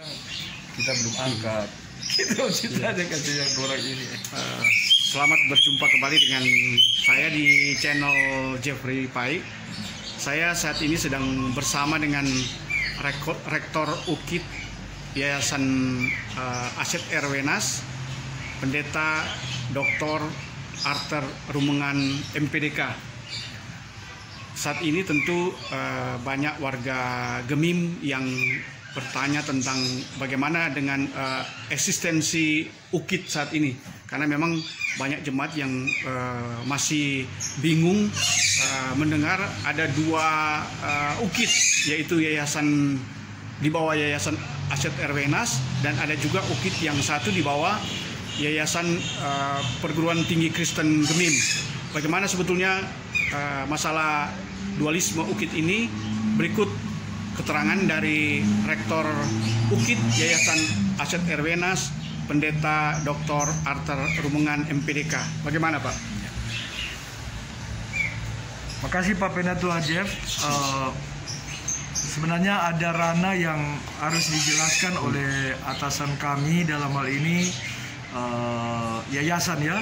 kita belum angkat. Gitu ceritanya katanya orang ini. Selamat berjumpa kembali dengan saya di channel Jeffrey Pai. Saya saat ini sedang bersama dengan Rektor UKIT Yayasan Aset Erwenas, Pendeta Dr. Arthur Rumengan MPDK. Saat ini tentu banyak warga Gemim yang bertanya tentang bagaimana dengan eksistensi UKIT saat ini, karena memang banyak jemaat yang masih bingung mendengar ada dua UKIT, yaitu yayasan di bawah Yayasan Aset Erwenas dan ada juga UKIT yang satu di bawah Yayasan Perguruan Tinggi Kristen Gemim. Bagaimana sebetulnya masalah dualisme UKIT ini? Berikut keterangan dari Rektor UKIT Yayasan Aset Erwenas, Pendeta Dr. Arthur Rumengan MPDK. Bagaimana, Pak? Makasih Pak Pendeta Jeff. Sebenarnya ada ranah yang harus dijelaskan oleh atasan kami, dalam hal ini yayasan ya.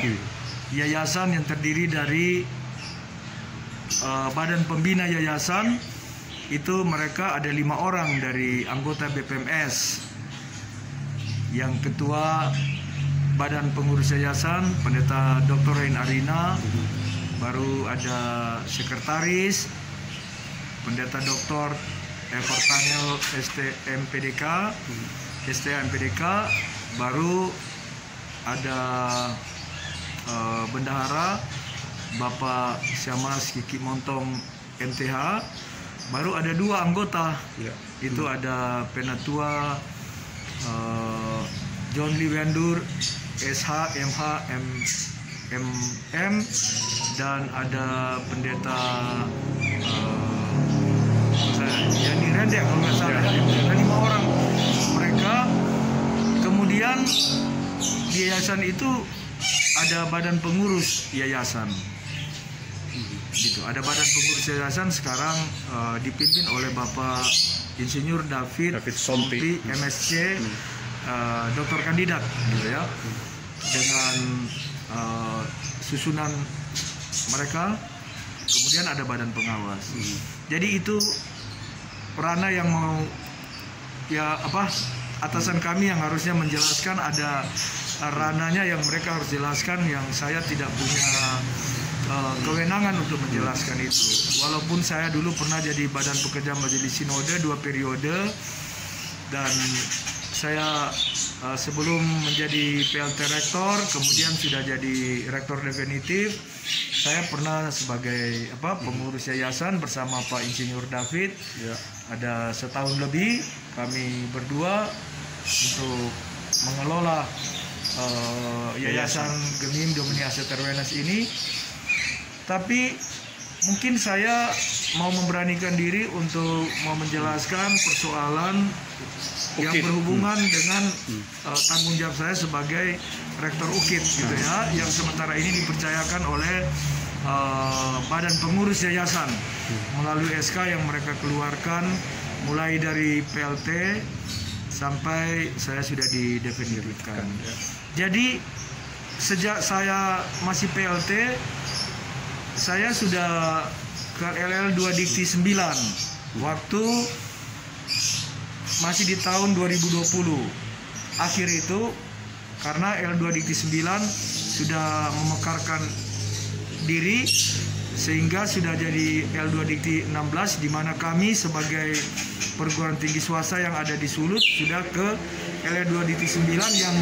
Yayasan yang terdiri dari badan pembina yayasan. Itu mereka ada 5 orang dari anggota BPMS. Yang ketua badan pengurus yayasan Pendeta Dr. Rain Arina, baru ada sekretaris Pendeta Dr. Evertanel STMPDK, baru ada bendahara Bapak Syammas Kiki Montong MTH. Baru ada 2 anggota, itu ada Penatua John Lee Wendur SH MH MM, dan ada Pendeta Yani Rendek kalau nggak salah. Ada 5 orang mereka. Kemudian di yayasan itu ada badan pengurus yayasan. Gitu. Ada badan pengurus yayasan sekarang dipimpin oleh Bapak Insinyur David Sompi MSc, doktor kandidat, gitu ya, dengan susunan mereka. Kemudian ada badan pengawas. Jadi itu ranah yang mau atasan kami yang harusnya menjelaskan, ada ranahnya yang mereka harus jelaskan, yang saya tidak punya kewenangan untuk menjelaskan itu. Walaupun saya dulu pernah jadi badan pekerja majelis sinode 2 periode, dan saya sebelum menjadi PLT rektor, kemudian sudah jadi rektor definitif. Saya pernah sebagai pengurus yayasan bersama Pak Insinyur David. Ada setahun lebih kami berdua untuk mengelola yayasan Gemim Domini Aset Erwenas ini. Tapi mungkin saya mau memberanikan diri untuk mau menjelaskan persoalan yang berhubungan dengan tanggung jawab saya sebagai rektor UKIT, gitu ya, yang sementara ini dipercayakan oleh badan pengurus yayasan melalui SK yang mereka keluarkan, mulai dari PLT sampai saya sudah didefinitifkan. Jadi sejak saya masih PLT, saya sudah ke LL 2 Dikti 9 waktu masih di tahun 2020 akhir itu, karena L2 Dikti 9 sudah memekarkan diri sehingga sudah jadi L2 Dikti 16, di mana kami sebagai perguruan tinggi swasta yang ada di Sulut sudah ke L2 Dikti 9 yang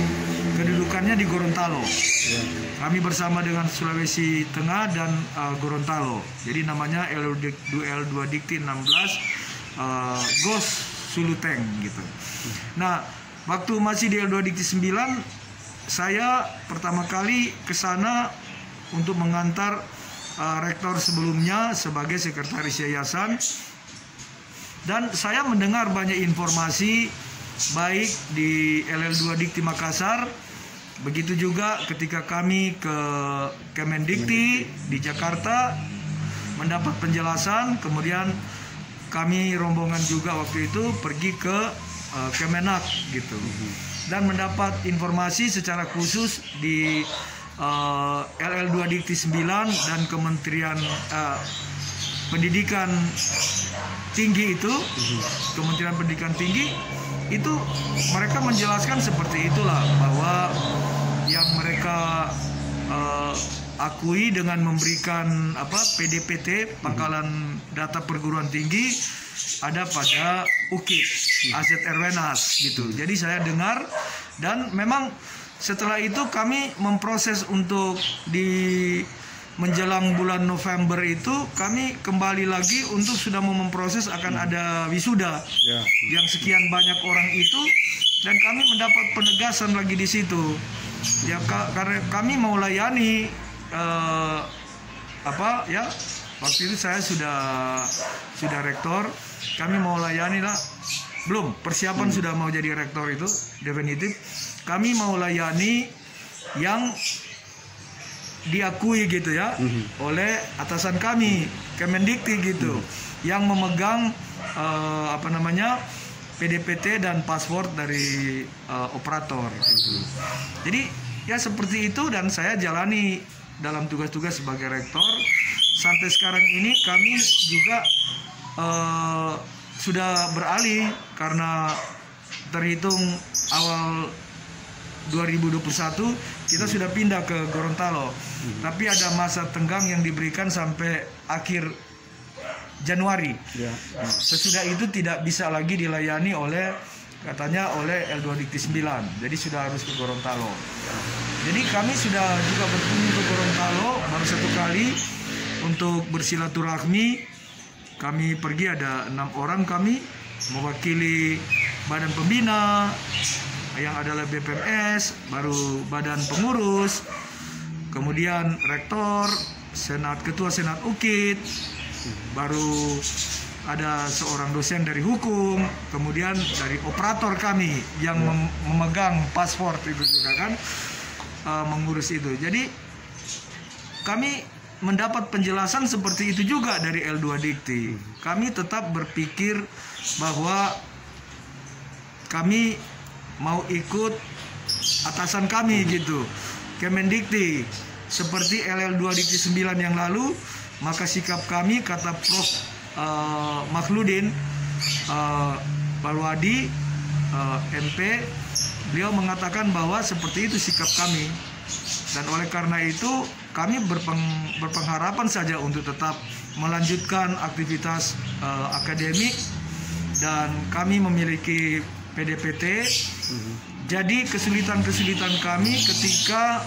kedudukannya di Gorontalo. Kami bersama dengan Sulawesi Tengah dan Gorontalo. Jadi namanya L2 Dikti 16 GOS Suluteng gitu. Nah, waktu masih di L2 Dikti 9, saya pertama kali ke sana untuk mengantar rektor sebelumnya sebagai sekretaris yayasan, dan saya mendengar banyak informasi baik di LL2 Dikti Makassar, begitu juga ketika kami ke Kemendikti di Jakarta mendapat penjelasan. Kemudian kami rombongan juga waktu itu pergi ke Kemenak gitu, dan mendapat informasi secara khusus di LL2 Dikti 9 dan Kementerian Pendidikan Tinggi itu, Kementerian Pendidikan Tinggi itu mereka menjelaskan seperti itulah, bahwa yang mereka akui dengan memberikan PDPT, pangkalan data perguruan tinggi, ada pada UKIT, Aset Erwenas gitu. Jadi saya dengar, dan memang setelah itu kami memproses untuk di menjelang bulan November itu kami kembali lagi untuk sudah mau memproses akan ada wisuda yang sekian banyak orang itu, dan kami mendapat penegasan lagi di situ ya, karena kami mau layani waktu itu saya sudah rektor, kami mau layani lah, belum persiapan sudah mau jadi rektor itu definitif, kami mau layani yang diakui gitu ya oleh atasan kami Kemendikti gitu, yang memegang PDPT dan password dari operator gitu. Jadi ya seperti itu, dan saya jalani dalam tugas-tugas sebagai rektor sampai sekarang ini. Kami juga sudah beralih karena terhitung awal 2021 kita sudah pindah ke Gorontalo, tapi ada masa tenggang yang diberikan sampai akhir Januari. Sesudah itu tidak bisa lagi dilayani oleh L2 Dikti 9, jadi sudah harus ke Gorontalo. Jadi kami sudah juga berkunjung ke Gorontalo baru 1 kali untuk bersilaturahmi. Kami pergi ada 6 orang, kami mewakili badan pembina yang adalah BPMS, baru badan pengurus, kemudian rektor, ketua senat UKIT, baru ada seorang dosen dari hukum, kemudian dari operator kami yang memegang password itu juga kan, mengurus itu. Jadi kami mendapat penjelasan seperti itu juga dari L2 Dikti. Kami tetap berpikir bahwa kami mau ikut atasan kami gitu, Kemendikti, seperti LL2 Dikti 9 yang lalu. Maka sikap kami, kata Prof. Makhludin Balwadi MP, beliau mengatakan bahwa seperti itu sikap kami, dan oleh karena itu kami berpengharapan saja untuk tetap melanjutkan aktivitas akademik, dan kami memiliki PDPT. Jadi kesulitan-kesulitan kami ketika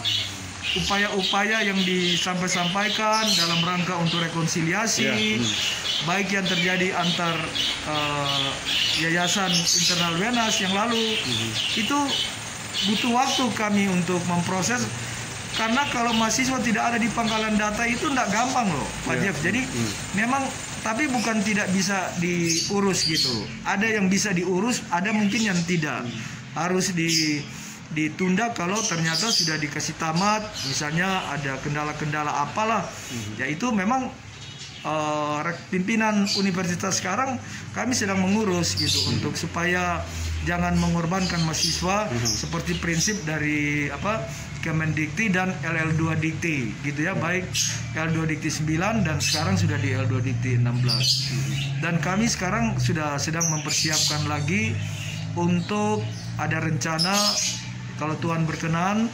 upaya-upaya yang disampaikan dalam rangka untuk rekonsiliasi, baik yang terjadi antar yayasan internal Wenas yang lalu, itu butuh waktu kami untuk memproses, karena kalau mahasiswa tidak ada di pangkalan data itu tidak gampang loh Pak Jeff. Jadi memang, tapi bukan tidak bisa diurus gitu. Ada yang bisa diurus, ada mungkin yang tidak. Harus ditunda kalau ternyata sudah dikasih tamat, misalnya ada kendala-kendala apalah. Ya itu memang pimpinan universitas sekarang kami sedang mengurus gitu, untuk supaya jangan mengorbankan mahasiswa seperti prinsip dari Kemendikti dan LL2 Dikti gitu ya, baik L2 Dikti 9 dan sekarang sudah di L2 Dikti 16. Dan kami sekarang sudah sedang mempersiapkan lagi untuk ada rencana, kalau Tuhan berkenan,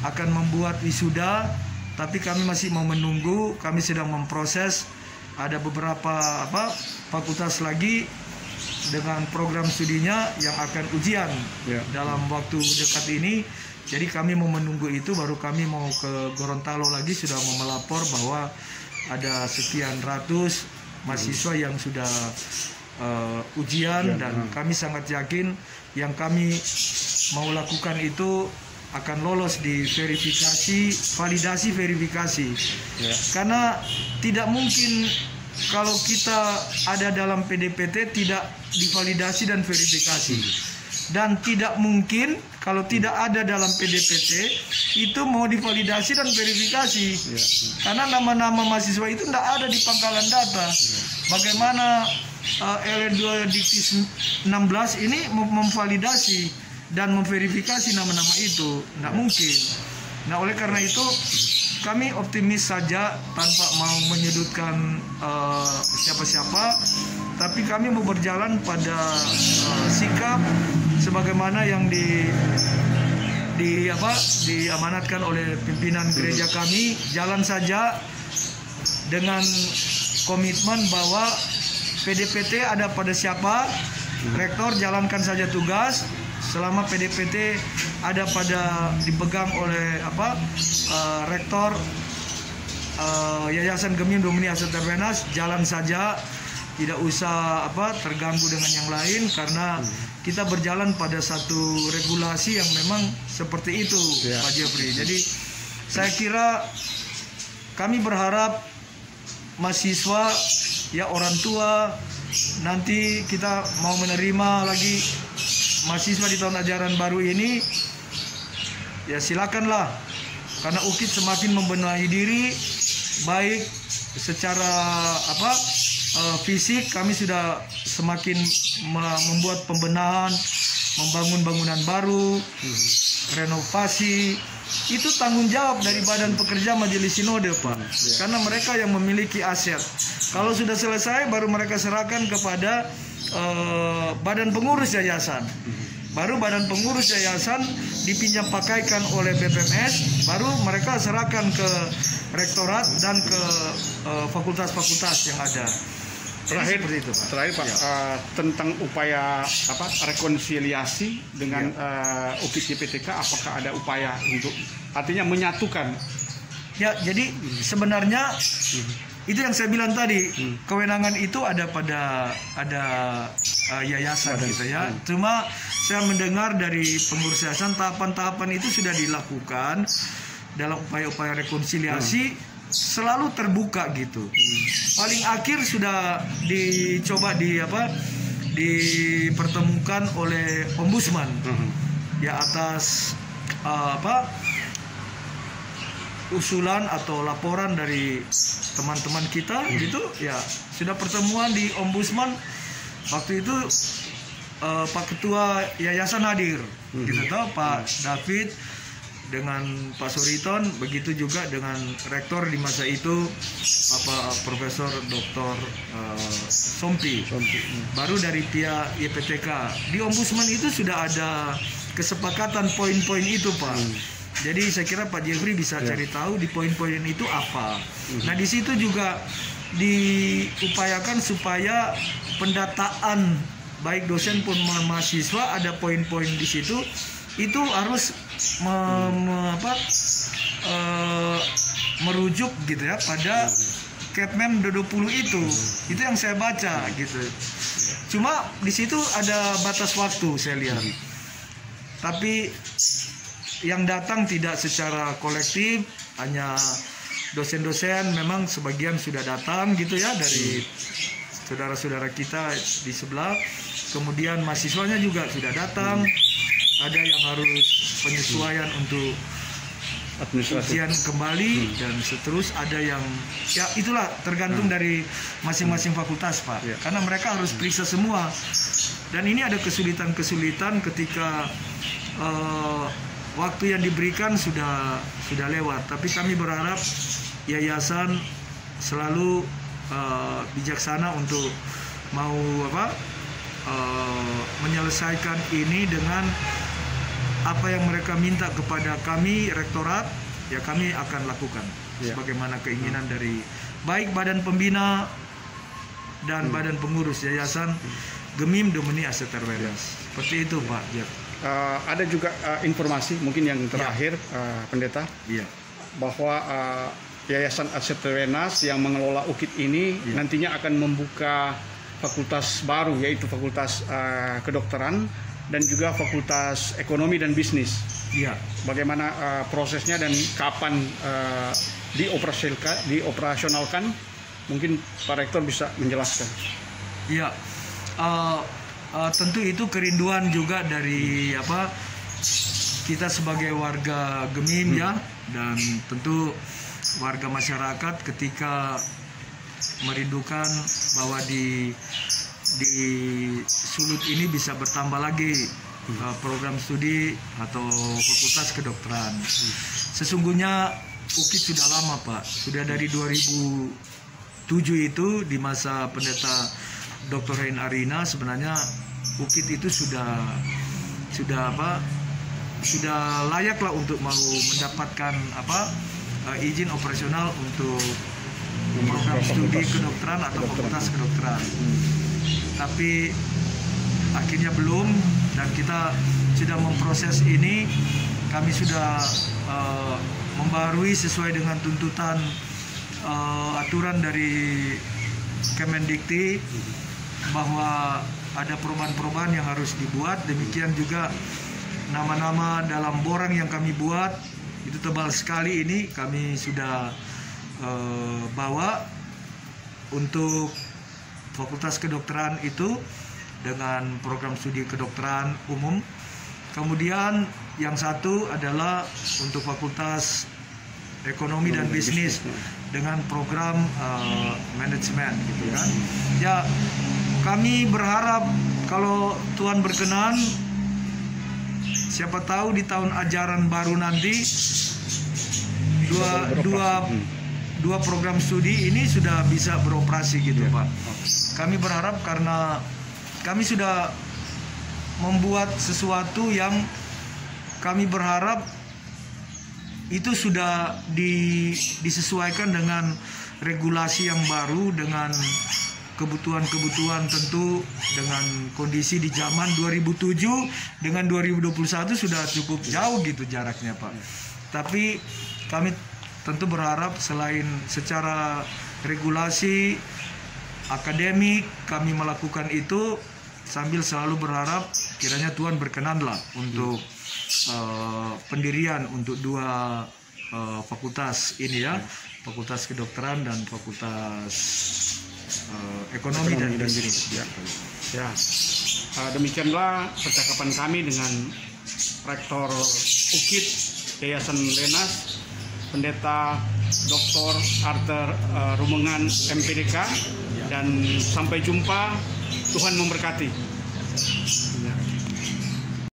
akan membuat wisuda, tapi kami masih mau menunggu. Kami sedang memproses, ada beberapa fakultas lagi dengan program studinya yang akan ujian dalam waktu dekat ini. Jadi kami mau menunggu itu, baru kami mau ke Gorontalo lagi, sudah mau melapor bahwa ada sekian ratus mahasiswa yang sudah ujian, dan kami sangat yakin yang kami mau lakukan itu akan lolos di validasi verifikasi. Karena tidak mungkin kalau kita ada dalam PDPT tidak divalidasi dan verifikasi, dan tidak mungkin kalau tidak ada dalam PDPT itu mau divalidasi dan verifikasi, karena nama-nama mahasiswa itu tidak ada di pangkalan data. Bagaimana LL2 Dikti 16 ini memvalidasi dan memverifikasi nama-nama itu, tidak mungkin. Nah, oleh karena itu kami optimis saja tanpa mau menyudutkan siapa-siapa, tapi kami mau berjalan pada sikap sebagaimana yang diamanatkan oleh pimpinan gereja kami. Jalan saja dengan komitmen bahwa PDPT ada pada siapa, rektor jalankan saja tugas. Selama PDPT ada pada dipegang oleh rektor Yayasan Gemim Domini Aset Tervenas, jalan saja, tidak usah terganggu dengan yang lain, karena kita berjalan pada satu regulasi yang memang seperti itu, Pak Jeffrey. Jadi saya kira kami berharap mahasiswa, ya orang tua, nanti kita mau menerima lagi mahasiswa di tahun ajaran baru ini, ya silakanlah, karena UKIT semakin membenahi diri, baik secara fisik, kami sudah semakin membuat pembenahan, membangun bangunan baru, renovasi. Itu tanggung jawab dari Badan Pekerja Majelis Sinode, Pak, karena mereka yang memiliki aset. Kalau sudah selesai, baru mereka serahkan kepada badan pengurus yayasan. Baru badan pengurus yayasan dipinjam pakaikan oleh BPMS, baru mereka serahkan ke rektorat dan ke fakultas-fakultas yang ada. Terakhir, seperti itu, Pak. Terakhir Pak, tentang upaya rekonsiliasi dengan UKIT YPTK, apakah ada upaya untuk artinya menyatukan? Ya, jadi sebenarnya itu yang saya bilang tadi, kewenangan itu ada pada yayasan gitu ya. Cuma saya mendengar dari pengurus yayasan tahapan-tahapan itu sudah dilakukan dalam upaya-upaya rekonsiliasi, selalu terbuka gitu. Paling akhir sudah dicoba dipertemukan oleh ombudsman ya atas usulan atau laporan dari teman-teman kita gitu ya, sudah pertemuan di ombudsman. Waktu itu Pak Ketua Yayasan hadir, kita tahu Pak David dengan Pak Suriton, begitu juga dengan rektor di masa itu Profesor Dr. Sompi. Baru dari pihak YPTK di ombudsman itu sudah ada kesepakatan poin-poin itu, Pak. Jadi saya kira Pak Jeffrey bisa cari tahu di poin-poin itu apa. Nah, di situ juga diupayakan supaya pendataan baik dosen pun mahasiswa, ada poin-poin di situ itu harus merujuk gitu ya pada Kepmem 20 itu yang saya baca gitu. Cuma di situ ada batas waktu saya lihat. Tapi yang datang tidak secara kolektif, hanya dosen-dosen, memang sebagian sudah datang gitu ya dari saudara-saudara kita di sebelah. Kemudian mahasiswanya juga sudah datang. Ada yang harus penyesuaian untuk ujian kembali dan seterus, ada yang ya itulah tergantung dari masing-masing fakultas, Pak. Karena mereka harus periksa semua. Dan ini ada kesulitan-kesulitan ketika waktu yang diberikan sudah lewat. Tapi kami berharap yayasan selalu bijaksana untuk mau menyelesaikan ini dengan apa yang mereka minta kepada kami rektorat, ya kami akan lakukan sebagaimana keinginan dari baik badan pembina dan badan pengurus yayasan Gemim Domini Aset Tervenas. Seperti itu, Pak Jeff. Ada juga informasi mungkin yang terakhir, Pendeta, bahwa Yayasan Aset Tervenas yang mengelola UKIT ini nantinya akan membuka fakultas baru, yaitu fakultas kedokteran dan juga fakultas ekonomi dan bisnis. Bagaimana prosesnya dan kapan dioperasionalkan? Mungkin Pak Rektor bisa menjelaskan. Tentu itu kerinduan juga dari kita sebagai warga Gemim ya, dan tentu warga masyarakat ketika merindukan bahwa di di Sulut ini bisa bertambah lagi program studi atau fakultas kedokteran. Sesungguhnya UKIT sudah lama Pak, sudah dari 2007 itu di masa pendeta Dr. Rein Arina sebenarnya UKIT itu sudah layak lah untuk mau mendapatkan izin operasional untuk program studi kedokteran atau fakultas kedokteran. Tapi akhirnya belum, dan kita sudah memproses ini. Kami sudah membarui sesuai dengan tuntutan aturan dari Kemendikti bahwa ada perubahan-perubahan yang harus dibuat. Demikian juga nama-nama dalam borang yang kami buat itu tebal sekali, ini kami sudah bawa untuk fakultas kedokteran itu dengan program studi kedokteran umum. Kemudian yang satu adalah untuk fakultas ekonomi dan bisnis dengan program manajemen gitu kan. Ya, kami berharap kalau Tuhan berkenan, siapa tahu di tahun ajaran baru nanti dua program studi ini sudah bisa beroperasi gitu Pak. Kami berharap karena kami sudah membuat sesuatu yang kami berharap itu sudah disesuaikan dengan regulasi yang baru, dengan kebutuhan-kebutuhan tentu, dengan kondisi di zaman 2007 dengan 2021 sudah cukup jauh gitu jaraknya Pak. Tapi kami tentu berharap selain secara regulasi akademik kami melakukan itu, sambil selalu berharap kiranya Tuhan berkenanlah untuk pendirian untuk dua fakultas ini ya, fakultas kedokteran dan fakultas ekonomi dan bisnis. Ya. Demikianlah percakapan kami dengan Rektor UKIT Yayasan Lenas, Pendeta Dr. Arthur Rumengan MPDK, dan sampai jumpa. Tuhan memberkati.